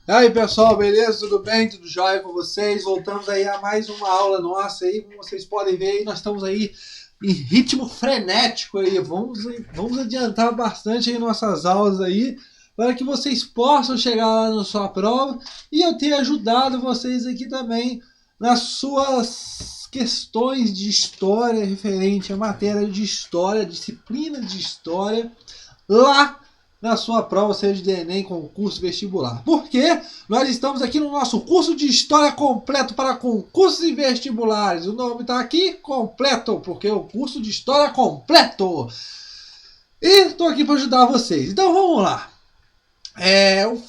E aí pessoal, beleza? Tudo bem? Tudo jóia com vocês? Voltamos aí a mais uma aula nossa aí, como vocês podem ver aí, nós estamos aí em ritmo frenético aí, vamos adiantar bastante aí nossas aulas aí, para que vocês possam chegar lá na sua prova e eu ter ajudado vocês aqui também nas suas questões de história referente à matéria de história, disciplina de história, lá na sua prova, seja de Enem, concurso, vestibular. Porque nós estamos aqui no nosso curso de História completo para concursos e vestibulares. O nome está aqui, completo, porque é o curso de História completo. E estou aqui para ajudar vocês. Então vamos lá.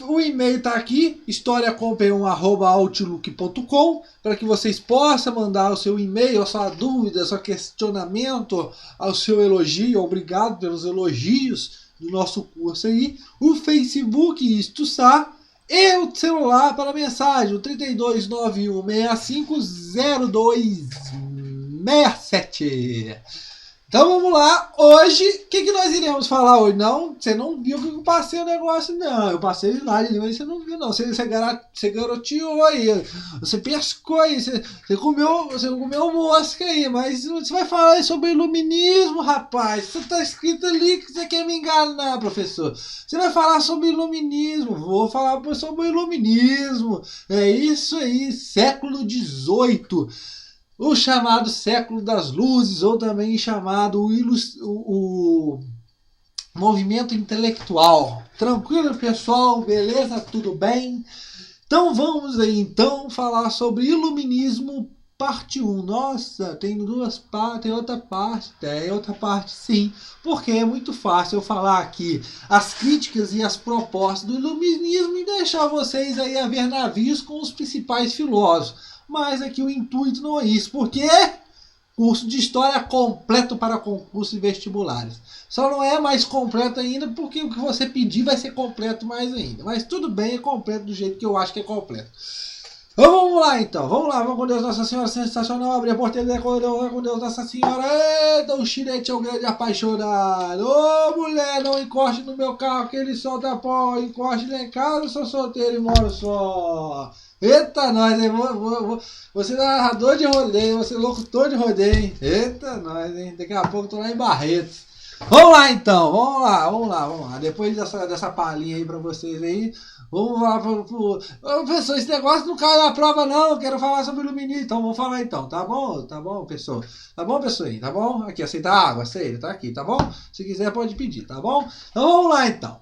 O e-mail está aqui, historiacomp1@outlook.com, para que vocês possam mandar o seu e-mail, a sua dúvida, o seu questionamento, o seu elogio. Obrigado pelos elogios do nosso curso aí. O Facebook, Istuçar, e o celular para mensagem, o 3291650267. Então vamos lá, hoje, o que nós iremos falar hoje? Não, você não viu que eu passei o negócio, não. Eu passei o slide, mas você não viu, não. Você garoteou aí, você pescou aí, você comeu mosca aí, mas você vai falar aí sobre iluminismo, rapaz. Você tá escrito ali que você quer me enganar, professor. Você vai falar sobre iluminismo, vou falar sobre o iluminismo. É isso aí, século XVIII. O chamado século das luzes, ou também chamado o movimento intelectual. Tranquilo, pessoal? Beleza? Tudo bem? Então vamos aí então falar sobre iluminismo parte 1. Nossa, tem duas partes, tem outra parte. Tem outra parte sim, porque é muito fácil eu falar aqui as críticas e as propostas do iluminismo e deixar vocês aí a ver navios com os principais filósofos. Mas aqui o intuito não é isso, porque curso de História completo para concursos e vestibulares. Só não é mais completo ainda, porque o que você pedir vai ser completo mais ainda. Mas tudo bem, é completo do jeito que eu acho que é completo. Então vamos lá então, vamos lá, vamos com Deus Nossa Senhora, sensacional, abrir a porteira com Deus Nossa Senhora. Eita, o Chirete é o grande apaixonado. Ô mulher, não encoste no meu carro que ele solta pó, encoste lá em casa, eu sou solteiro e moro só. Eita, nós, hein? Você é narrador de rodeio, você é locutor de rodeio. Eita, nós, hein? Daqui a pouco eu tô lá em Barretos. Vamos lá então, vamos lá. Depois dessa palhinha aí pra vocês aí, vamos lá pro... Professor, esse negócio não cai na prova não, eu quero falar sobre iluminismo. Então vamos falar então, tá bom, pessoal? Tá bom, pessoal? Tá bom? Aqui, aceita água, aceita, tá aqui, tá bom? Se quiser pode pedir, tá bom? Então vamos lá então.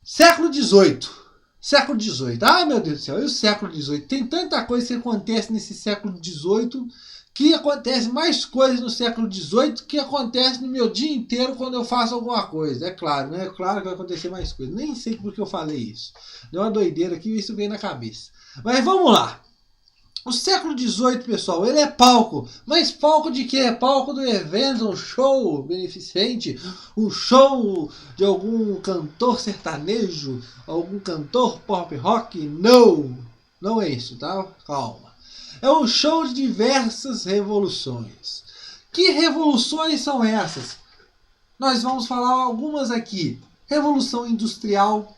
Século XVIII. Século XVIII. Ah, meu Deus do céu. E o século XVIII? Tem tanta coisa que acontece nesse século XVIII, que acontece mais coisas no século XVIII que acontece no meu dia inteiro quando eu faço alguma coisa. É claro, né? É claro que vai acontecer mais coisas. Nem sei por que eu falei isso. Deu uma doideira aqui e isso veio na cabeça. Mas vamos lá. O século XVIII, pessoal, ele é palco. Mas palco de quê? Palco do evento, um show beneficente, um show de algum cantor sertanejo, algum cantor pop rock? Não! Não é isso, tá? Calma. É um show de diversas revoluções. Que revoluções são essas? Nós vamos falar algumas aqui. Revolução Industrial,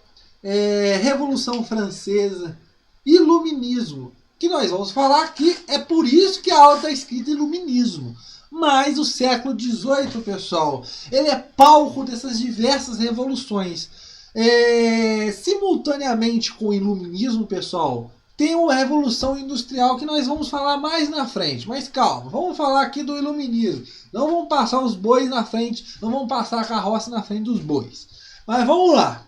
Revolução Francesa, Iluminismo. Que nós vamos falar aqui, é por isso que a aula está escrita iluminismo. Mas o século XVIII, pessoal, ele é palco dessas diversas revoluções. Simultaneamente com o iluminismo, pessoal, tem uma revolução industrial que nós vamos falar mais na frente. Mas calma, vamos falar aqui do iluminismo. Não vamos passar os bois na frente, não vamos passar a carroça na frente dos bois. Mas vamos lá.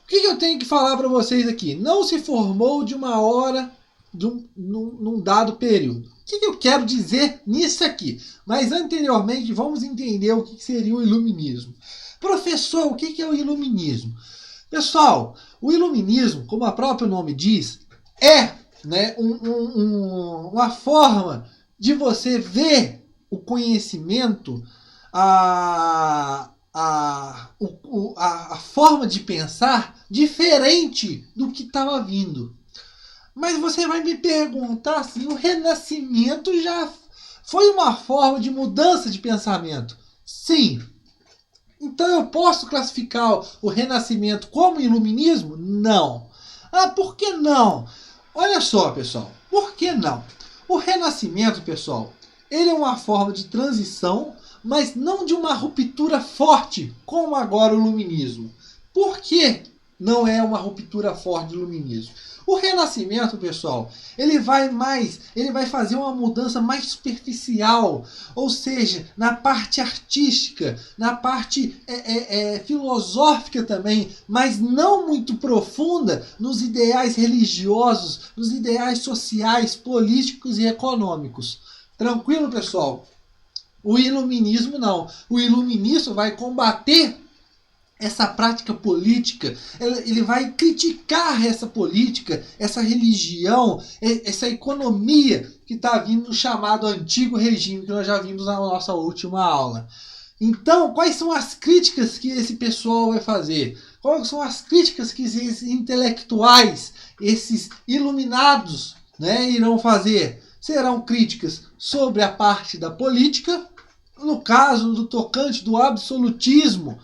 O que eu tenho que falar para vocês aqui? Não se formou de uma hora, num dado período. O que eu quero dizer nisso aqui? Mas anteriormente vamos entender o que seria o iluminismo. Professor, o que é o iluminismo? Pessoal, o iluminismo, como o próprio nome diz, é, né, uma forma de você ver o conhecimento, a forma de pensar diferente do que estava vindo. Mas você vai me perguntar se o Renascimento já foi uma forma de mudança de pensamento. Sim. Então eu posso classificar o Renascimento como iluminismo? Não. Ah, por que não? Olha só, pessoal, por que não? O Renascimento, pessoal, ele é uma forma de transição, mas não de uma ruptura forte, como agora o Iluminismo. Por que não é uma ruptura forte do Iluminismo? O Renascimento, pessoal, ele vai fazer uma mudança mais superficial, ou seja, na parte artística, na parte filosófica também, mas não muito profunda nos ideais religiosos, nos ideais sociais, políticos e econômicos. Tranquilo, pessoal? O Iluminismo não. O Iluminismo vai combater essa prática política, ele vai criticar essa política, essa religião, essa economia que está vindo do chamado Antigo Regime, que nós já vimos na nossa última aula. Então, quais são as críticas que esse pessoal vai fazer? Quais são as críticas que esses intelectuais, esses iluminados, irão fazer? Serão críticas sobre a parte da política, no caso do tocante do absolutismo,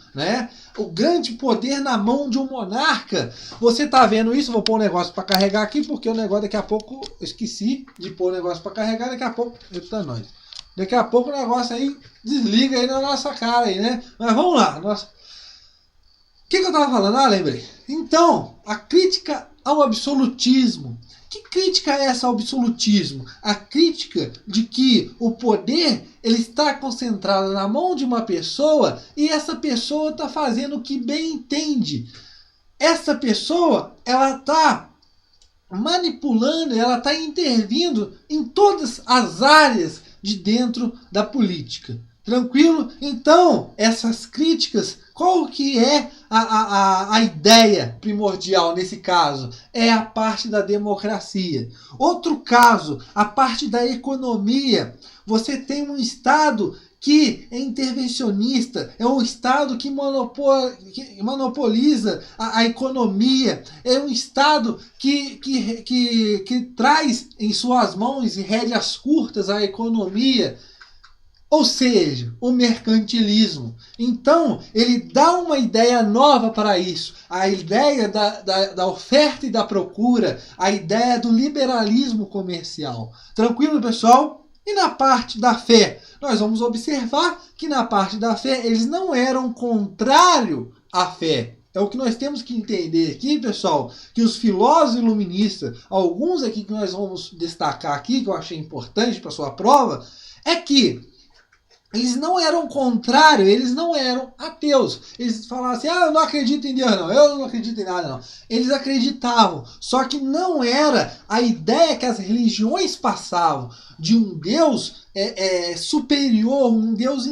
o grande poder na mão de um monarca. Você está vendo isso? Vou pôr um negócio para carregar aqui, porque o negócio daqui a pouco, eu esqueci de pôr o negócio para carregar, daqui a pouco, daqui a pouco o negócio aí desliga aí na nossa cara aí, Mas vamos lá. O que eu estava falando? Lembrei. Então, a crítica ao absolutismo. Que crítica é essa ao absolutismo? A crítica de que o poder ele está concentrado na mão de uma pessoa e essa pessoa está fazendo o que bem entende. Essa pessoa ela está manipulando, ela está intervindo em todas as áreas de dentro da política. Tranquilo? Então, essas críticas, qual que é a ideia primordial nesse caso? É a parte da democracia. Outro caso, a parte da economia. Você tem um Estado que é intervencionista, é um Estado que monopoliza a economia, é um Estado que traz em suas mãos e rédeas curtas a economia. Ou seja, o mercantilismo. Então, ele dá uma ideia nova para isso. A ideia da oferta e da procura. A ideia do liberalismo comercial. Tranquilo, pessoal? E na parte da fé? Nós vamos observar que na parte da fé, eles não eram contrário à fé. É o que nós temos que entender aqui, pessoal, que os filósofos iluministas, alguns aqui que nós vamos destacar aqui, que eu achei importante para a sua prova, é que eles não eram contrários, eles não eram ateus. Eles falavam assim, eu não acredito em Deus não, eu não acredito em nada não. Eles acreditavam, só que não era a ideia que as religiões passavam de um Deus superior, um Deus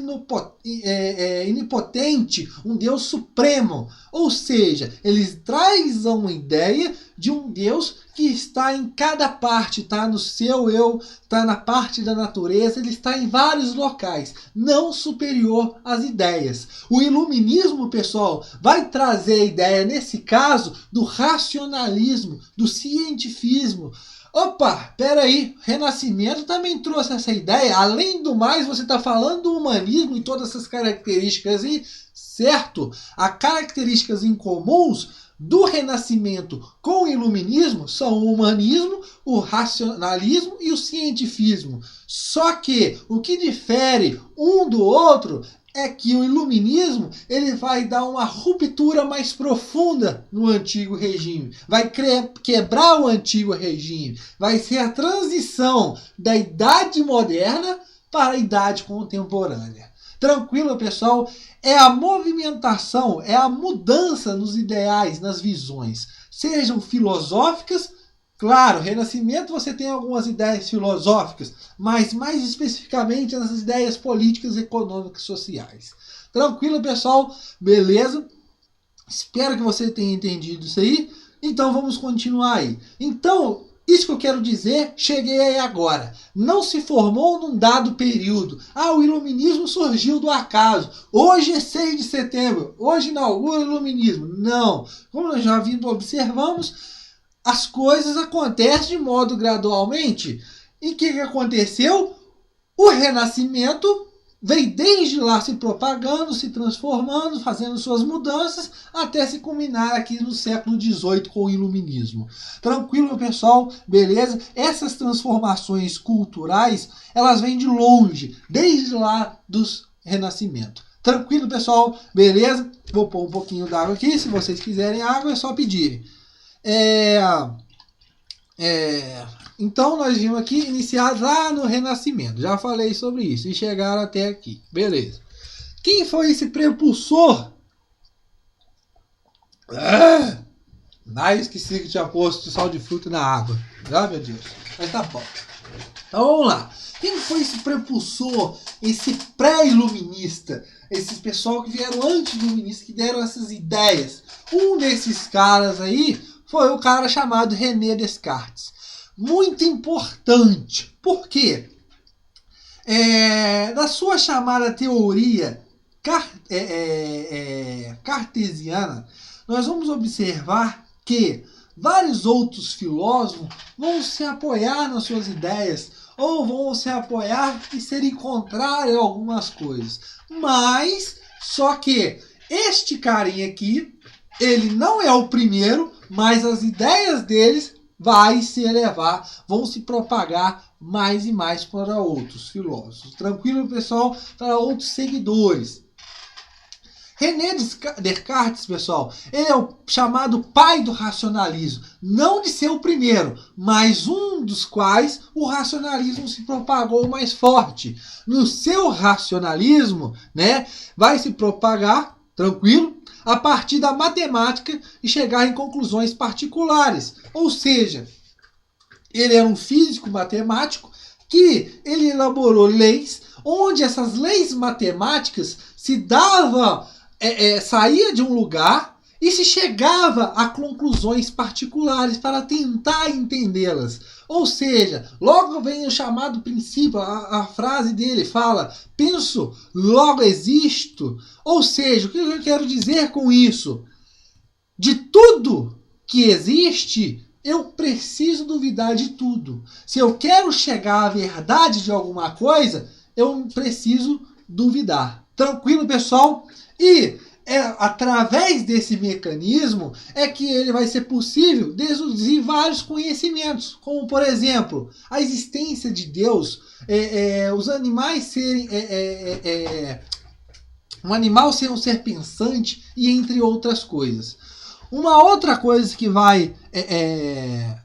onipotente, um Deus supremo. Ou seja, eles trazem uma ideia de um Deus que está em cada parte, está no seu eu, está na parte da natureza, ele está em vários locais, não superior às ideias. O iluminismo, pessoal, vai trazer a ideia, nesse caso, do racionalismo, do cientifismo. Opa, peraí, Renascimento também trouxe essa ideia. Além do mais, você está falando do humanismo e todas essas características aí, certo? As características incomuns do Renascimento com o Iluminismo são o humanismo, o racionalismo e o cientifismo. Só que o que difere um do outro é que o Iluminismo ele vai dar uma ruptura mais profunda no antigo regime. Vai quebrar o antigo regime. Vai ser a transição da idade moderna para a idade contemporânea. Tranquilo, pessoal? É a movimentação, é a mudança nos ideais, nas visões. Sejam filosóficas. Claro, Renascimento você tem algumas ideias filosóficas, mas mais especificamente nas ideias políticas, econômicas e sociais. Tranquilo, pessoal? Beleza? Espero que você tenha entendido isso aí. Então vamos continuar aí. Então, isso que eu quero dizer, cheguei aí agora. Não se formou num dado período. O iluminismo surgiu do acaso. Hoje é 6 de setembro. Hoje inaugura o iluminismo. Não. Como nós já observamos, as coisas acontecem de modo gradualmente. E o que aconteceu? O Renascimento, veio desde lá se propagando, se transformando, fazendo suas mudanças, até se culminar aqui no século XVIII com o Iluminismo. Tranquilo, meu pessoal? Beleza? Essas transformações culturais, elas vêm de longe, desde lá dos Renascimento. Tranquilo, pessoal? Beleza? Vou pôr um pouquinho d'água aqui, se vocês quiserem água é só pedirem. Então nós vimos aqui iniciar lá no Renascimento. Já falei sobre isso e chegaram até aqui. Beleza. Quem foi esse prepulsor? Esqueci que tinha posto sal de fruta na água. Ah, meu Deus. Mas tá bom. Então vamos lá. Quem foi esse prepulsor, esse pré-iluminista? Esses pessoal que vieram antes do iluminista, que deram essas ideias. Um desses caras aí foi o cara chamado René Descartes. Muito importante. Por quê? Na sua chamada teoria cartesiana, nós vamos observar que vários outros filósofos vão se apoiar nas suas ideias, ou vão se apoiar e serem contrários a algumas coisas. Mas, só que este carinha aqui, ele não é o primeiro, mas as ideias deles vai se elevar, vão se propagar mais e mais para outros filósofos. Tranquilo, pessoal? Para outros seguidores. René Descartes, pessoal, ele é o chamado pai do racionalismo. Não de ser o primeiro, mas um dos quais o racionalismo se propagou mais forte. No seu racionalismo, né, vai se propagar, tranquilo, a partir da matemática e chegar em conclusões particulares. Ou seja, ele era um físico matemático que ele elaborou leis onde essas leis matemáticas se dava saía de um lugar e se chegava a conclusões particulares para tentar entendê-las. Ou seja, logo vem o chamado princípio, a frase dele fala, penso, logo existo. Ou seja, o que eu quero dizer com isso? De tudo que existe, eu preciso duvidar de tudo. Se eu quero chegar à verdade de alguma coisa, eu preciso duvidar. Tranquilo, pessoal? E através desse mecanismo é que ele vai ser possível deduzir vários conhecimentos, como por exemplo, a existência de Deus, os animais serem um animal ser um ser pensante e entre outras coisas. Uma outra coisa que vai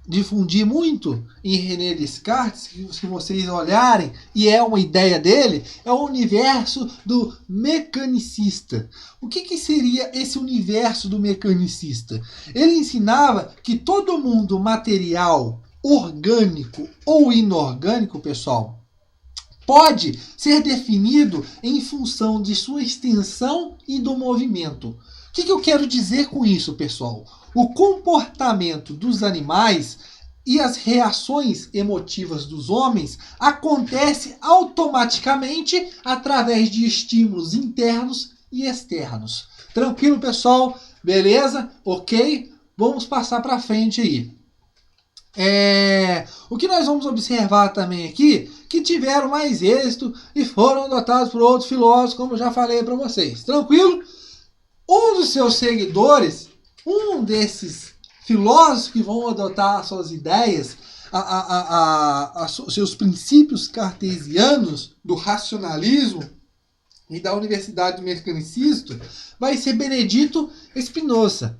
difundir muito em René Descartes, se vocês olharem, e é uma ideia dele, é o universo do mecanicista. O que seria esse universo do mecanicista? Ele ensinava que todo mundo material, orgânico ou inorgânico, pessoal, pode ser definido em função de sua extensão e do movimento. O que eu quero dizer com isso, pessoal? O comportamento dos animais e as reações emotivas dos homens acontece automaticamente através de estímulos internos e externos. Tranquilo, pessoal? Beleza? Ok? Vamos passar para frente aí. O que nós vamos observar também aqui, que tiveram mais êxito e foram adotados por outros filósofos, como eu já falei para vocês. Tranquilo? Um dos seus seguidores, um desses filósofos que vão adotar suas ideias, seus princípios cartesianos do racionalismo e da Universidade do Mecanicista, vai ser Benedito Spinoza.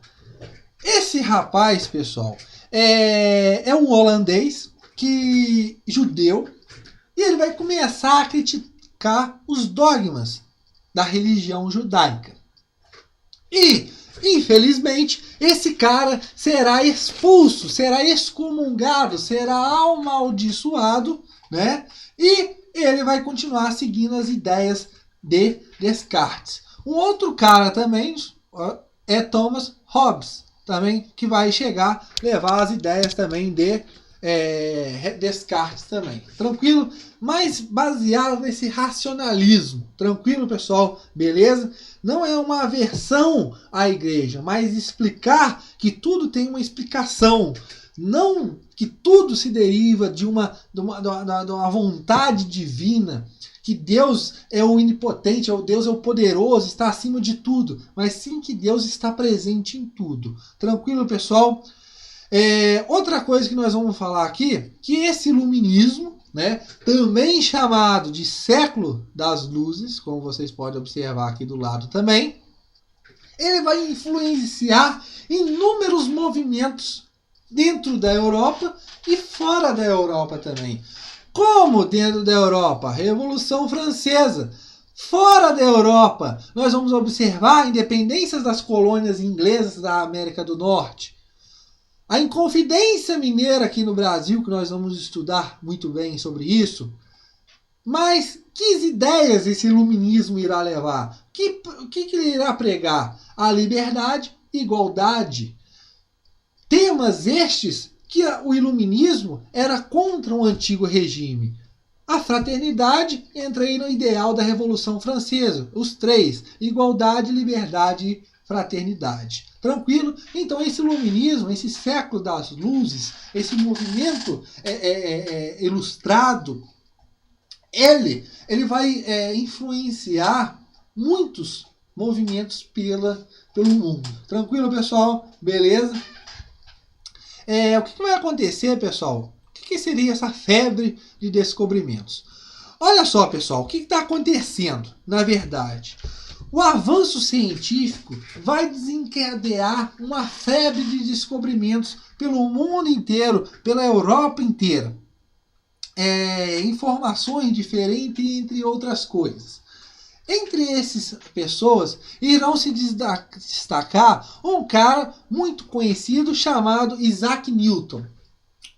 Esse rapaz, pessoal, é um holandês judeu, e ele vai começar a criticar os dogmas da religião judaica. E, infelizmente, esse cara será expulso, será excomungado, será amaldiçoado, né? E ele vai continuar seguindo as ideias de Descartes. Um outro cara também é Thomas Hobbes, também, que vai chegar, levar as ideias também de Descartes também. Tranquilo? Mas baseado nesse racionalismo. Tranquilo, pessoal? Beleza? Não é uma aversão à igreja, mas explicar que tudo tem uma explicação. Não que tudo se deriva de uma vontade divina que Deus é o onipotente, Deus é o poderoso, está acima de tudo, mas sim que Deus está presente em tudo. Tranquilo, pessoal? Outra coisa que nós vamos falar aqui, que esse iluminismo, né, também chamado de século das luzes, como vocês podem observar aqui do lado também, ele vai influenciar inúmeros movimentos dentro da Europa e fora da Europa também. Como dentro da Europa? A Revolução Francesa. Fora da Europa, nós vamos observar independências das colônias inglesas da América do Norte. A Inconfidência Mineira aqui no Brasil, que nós vamos estudar muito bem sobre isso. Mas que ideias esse iluminismo irá levar? O que ele irá pregar? A liberdade e igualdade. Temas estes que o iluminismo era contra o antigo regime. A fraternidade entra aí no ideal da Revolução Francesa. Os três: igualdade, liberdade e fraternidade. Tranquilo? Então esse iluminismo, esse século das luzes, esse movimento ilustrado, ele vai influenciar muitos movimentos pelo mundo. Tranquilo, pessoal? Beleza? O que vai acontecer, pessoal? O que seria essa febre de descobrimentos? Olha só, pessoal, o que está acontecendo, na verdade? O avanço científico vai desencadear uma febre de descobrimentos pelo mundo inteiro, pela Europa inteira. Informações diferentes, entre outras coisas. Entre essas pessoas irão se destacar um cara muito conhecido chamado Isaac Newton.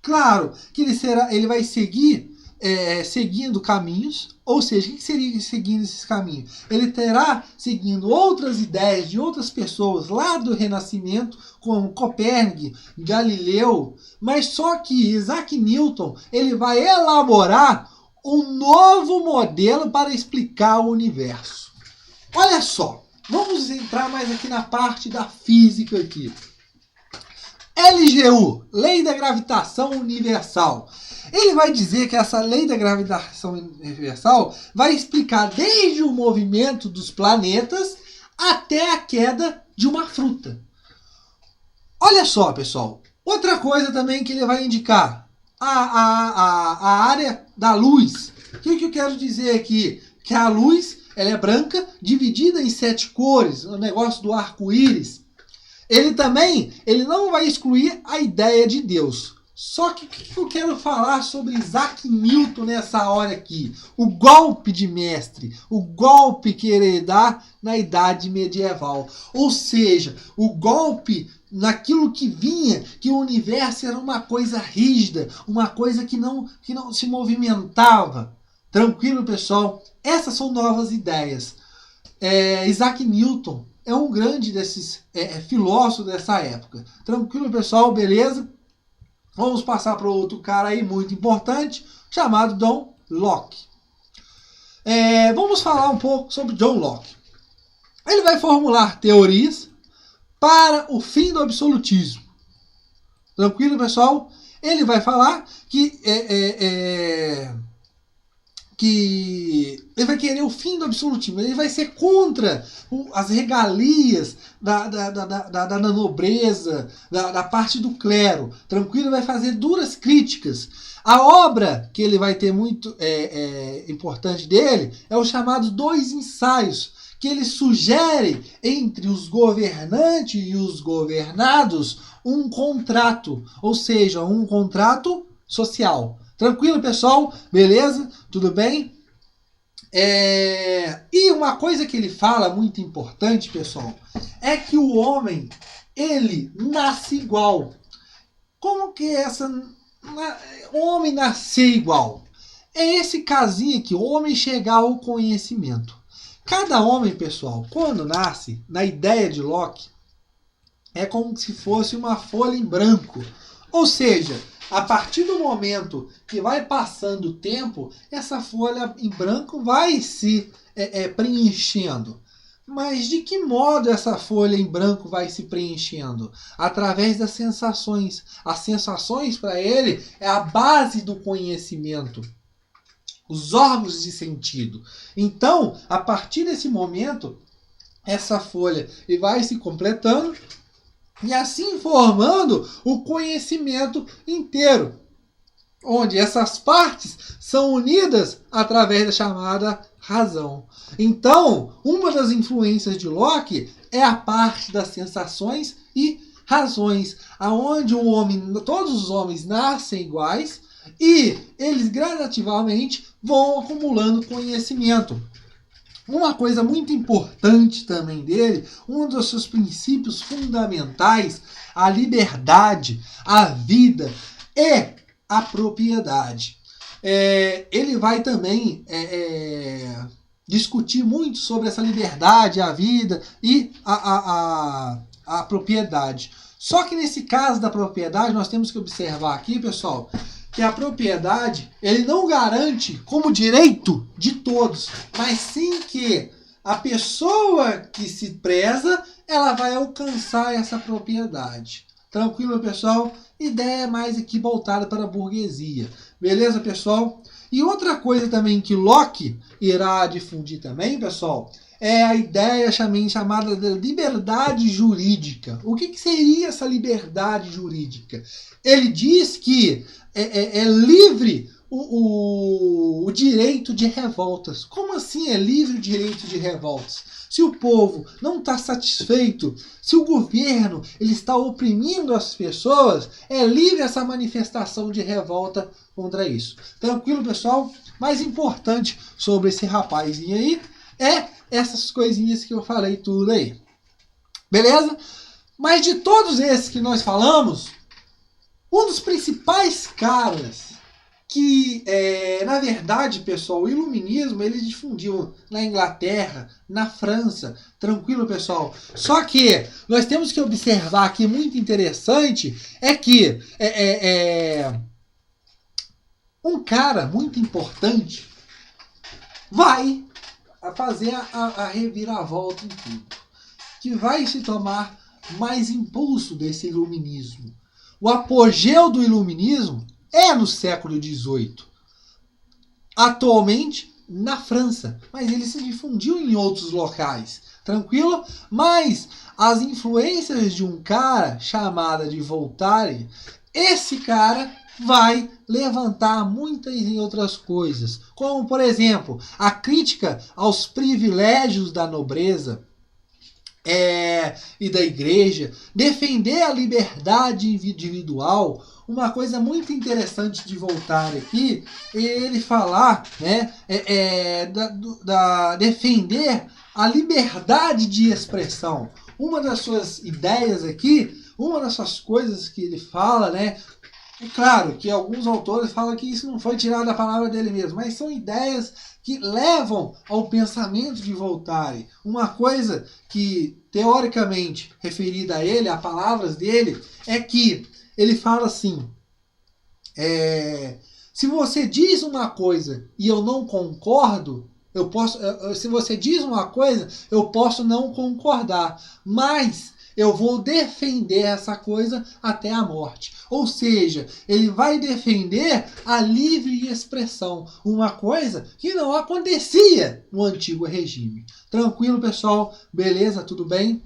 Claro que ele vai seguindo caminhos, ou seja, o que seria seguindo esses caminhos? Ele terá seguindo outras ideias de outras pessoas lá do Renascimento, como Copérnico, Galileu, mas só que Isaac Newton ele vai elaborar um novo modelo para explicar o universo. Olha só, vamos entrar mais aqui na parte da física aqui. LGU, Lei da Gravitação Universal. Ele vai dizer que essa lei da gravitação universal vai explicar desde o movimento dos planetas até a queda de uma fruta. Olha só, pessoal. Outra coisa também que ele vai indicar. A área da luz. O que eu quero dizer aqui? Que a luz ela é branca, dividida em 7 cores. O negócio do arco-íris. Ele não vai excluir a ideia de Deus. Só que o que eu quero falar sobre Isaac Newton nessa hora aqui? O golpe de mestre, o golpe que ele dá na Idade Medieval. Ou seja, o golpe naquilo que vinha, que o universo era uma coisa rígida, uma coisa que não se movimentava. Tranquilo, pessoal? Essas são novas ideias. Isaac Newton é um grande desses filósofos dessa época. Tranquilo, pessoal? Beleza? Vamos passar para outro cara aí muito importante, chamado John Locke. Vamos falar um pouco sobre John Locke. Ele vai formular teorias para o fim do absolutismo. Tranquilo, pessoal? Ele vai falar que ele vai querer o fim do absolutismo. Ele vai ser contra as regalias da nobreza, da parte do clero. Tranquilo, vai fazer duras críticas. A obra que ele vai ter muito importante dele é o chamado Dois Ensaios, que ele sugere entre os governantes e os governados um contrato, ou seja, um contrato social. Tranquilo, pessoal? Beleza? Tudo bem? E uma coisa que ele fala muito importante, pessoal, é que o homem, ele nasce igual. Como que o homem nascer igual? É esse casinho aqui, o homem chegar ao conhecimento. Cada homem, pessoal, quando nasce, na ideia de Locke, é como se fosse uma folha em branco. Ou seja, a partir do momento que vai passando o tempo, essa folha em branco vai se preenchendo. Mas de que modo essa folha em branco vai se preenchendo? Através das sensações. As sensações, para ele, é a base do conhecimento. os órgãos de sentido. Então, a partir desse momento, essa folha vai se completando e assim formando o conhecimento inteiro, onde essas partes são unidas através da chamada razão. Então, uma das influências de Locke é a parte das sensações e razões, aonde o homem, todos os homens nascem iguais e eles gradativamente vão acumulando conhecimento. Uma coisa muito importante também dele, um dos seus princípios fundamentais, a liberdade, a vida e a propriedade. Ele vai também discutir muito sobre essa liberdade, a vida e a propriedade. Só que nesse caso da propriedade, nós temos que observar aqui, pessoal, que a propriedade ele não garante como direito de todos, mas sim que a pessoa que se preza, ela vai alcançar essa propriedade. Tranquilo, pessoal? Ideia mais aqui voltada para a burguesia. Beleza, pessoal? E outra coisa também que Locke irá difundir também, pessoal, é a ideia chamada de liberdade jurídica. O que seria essa liberdade jurídica? Ele diz que é livre o direito de revoltas. Como assim é livre o direito de revoltas? Se o povo não está satisfeito, se o governo ele está oprimindo as pessoas, é livre essa manifestação de revolta contra isso. Tranquilo, pessoal? Mais importante sobre esse rapazinho aí é essas coisinhas que eu falei tudo aí. Beleza? Mas de todos esses que nós falamos, um dos principais caras que, na verdade, pessoal, o iluminismo ele difundiu na Inglaterra, na França, tranquilo, pessoal? Só que nós temos que observar aqui, muito interessante, é que um cara muito importante vai fazer a reviravolta em tudo, que vai se tomar mais impulso desse iluminismo. O apogeu do iluminismo é no século XVIII. Atualmente, na França. Mas ele se difundiu em outros locais. Tranquilo? Mas as influências de um cara chamado de Voltaire, esse cara vai levantar muitas e outras coisas. Como, por exemplo, a crítica aos privilégios da nobreza e da igreja, defender a liberdade individual. Uma coisa muito interessante de Voltaire aqui é ele falar, né, defender a liberdade de expressão. Uma das suas ideias aqui, uma das suas coisas que ele fala, né, é claro que alguns autores falam que isso não foi tirado da palavra dele mesmo, mas são ideias que levam ao pensamento de Voltaire. Uma coisa que, teoricamente, referida a ele, a palavras dele, é que ele fala assim, se você diz uma coisa e eu não concordo, se você diz uma coisa, eu posso não concordar, mas eu vou defender essa coisa até a morte. Ou seja, ele vai defender a livre expressão, uma coisa que não acontecia no antigo regime. Tranquilo, pessoal? Beleza? Tudo bem?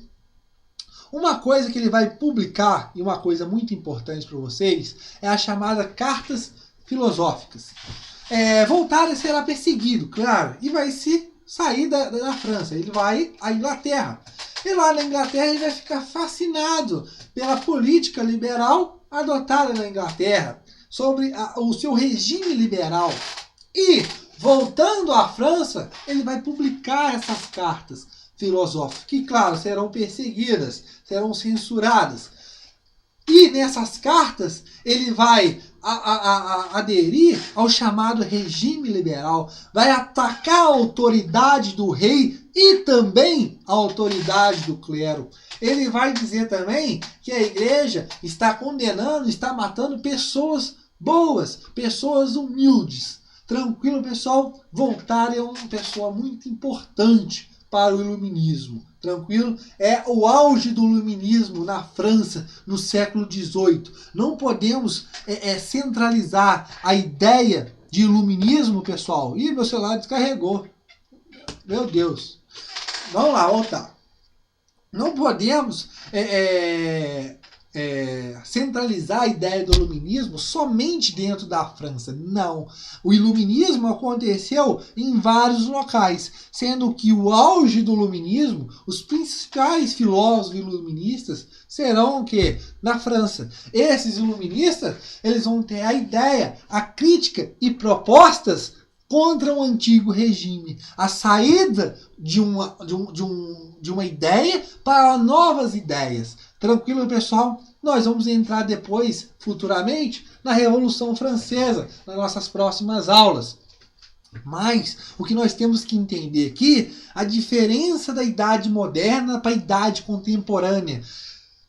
Uma coisa que ele vai publicar, e uma coisa muito importante para vocês, é a chamada Cartas Filosóficas. Voltaire será perseguido, claro, e vai se sair da França. Ele vai à Inglaterra. E lá na Inglaterra ele vai ficar fascinado pela política liberal adotada na Inglaterra, sobre o seu regime liberal. E, voltando à França, ele vai publicar essas cartas filosóficas, que, claro, serão perseguidas, serão censuradas. E nessas cartas ele vai aderir ao chamado regime liberal, vai atacar a autoridade do rei e também a autoridade do clero. Ele vai dizer também que a igreja está condenando, está matando pessoas boas, pessoas humildes. Tranquilo, pessoal? Voltaire é uma pessoa muito importante para o iluminismo. Tranquilo? É o auge do iluminismo na França no século XVIII. Não podemos centralizar a ideia de iluminismo, pessoal. Ih, meu celular descarregou. Meu Deus. Vamos lá, voltar. Não podemos centralizar a ideia do iluminismo somente dentro da França. Não. O iluminismo aconteceu em vários locais, sendo que o auge do iluminismo, os principais filósofos iluministas serão o quê? Na França. Esses iluministas, eles vão ter a ideia, a crítica e propostas contra o antigo regime, a saída de uma ideia para novas ideias. Tranquilo, pessoal? Nós vamos entrar depois, futuramente, na Revolução Francesa, nas nossas próximas aulas. Mas o que nós temos que entender aqui, a diferença da idade moderna para a idade contemporânea.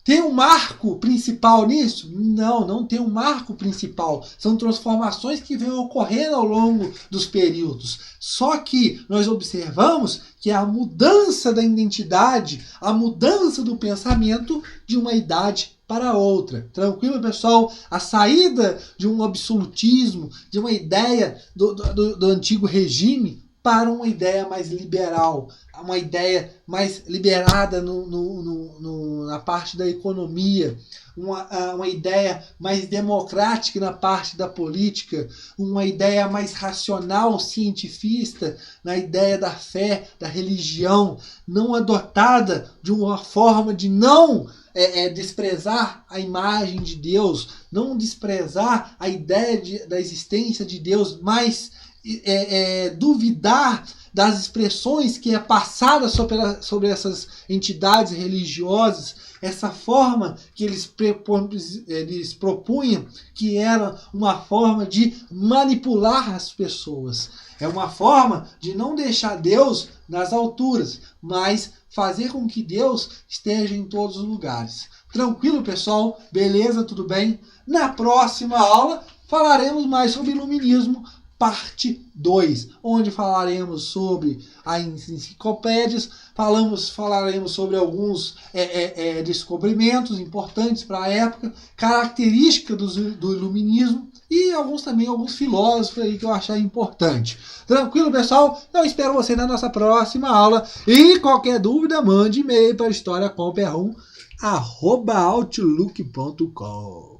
Tem um marco principal nisso? Não, não tem um marco principal. São transformações que vêm ocorrendo ao longo dos períodos. Só que nós observamos que é a mudança da identidade, a mudança do pensamento de uma idade para outra. Tranquilo, pessoal? A saída de um absolutismo, de uma ideia do antigo regime para uma ideia mais liberal, uma ideia mais liberada na parte da economia, uma ideia mais democrática na parte da política, uma ideia mais racional, cientifista, na ideia da fé, da religião, não adotada de uma forma de não desprezar a imagem de Deus, não desprezar a ideia da existência de Deus, mas duvidar das expressões que é passada sobre essas entidades religiosas, essa forma que eles propunham, que era uma forma de manipular as pessoas. É uma forma de não deixar Deus nas alturas, mas fazer com que Deus esteja em todos os lugares. Tranquilo, pessoal? Beleza? Tudo bem? Na próxima aula falaremos mais sobre iluminismo, parte 2, onde falaremos sobre as enciclopédias, falaremos sobre alguns descobrimentos importantes para a época, características do iluminismo e alguns filósofos aí que eu achei importante. Tranquilo, pessoal? Eu espero você na nossa próxima aula e qualquer dúvida mande e-mail para historiacomper1@outlook.com.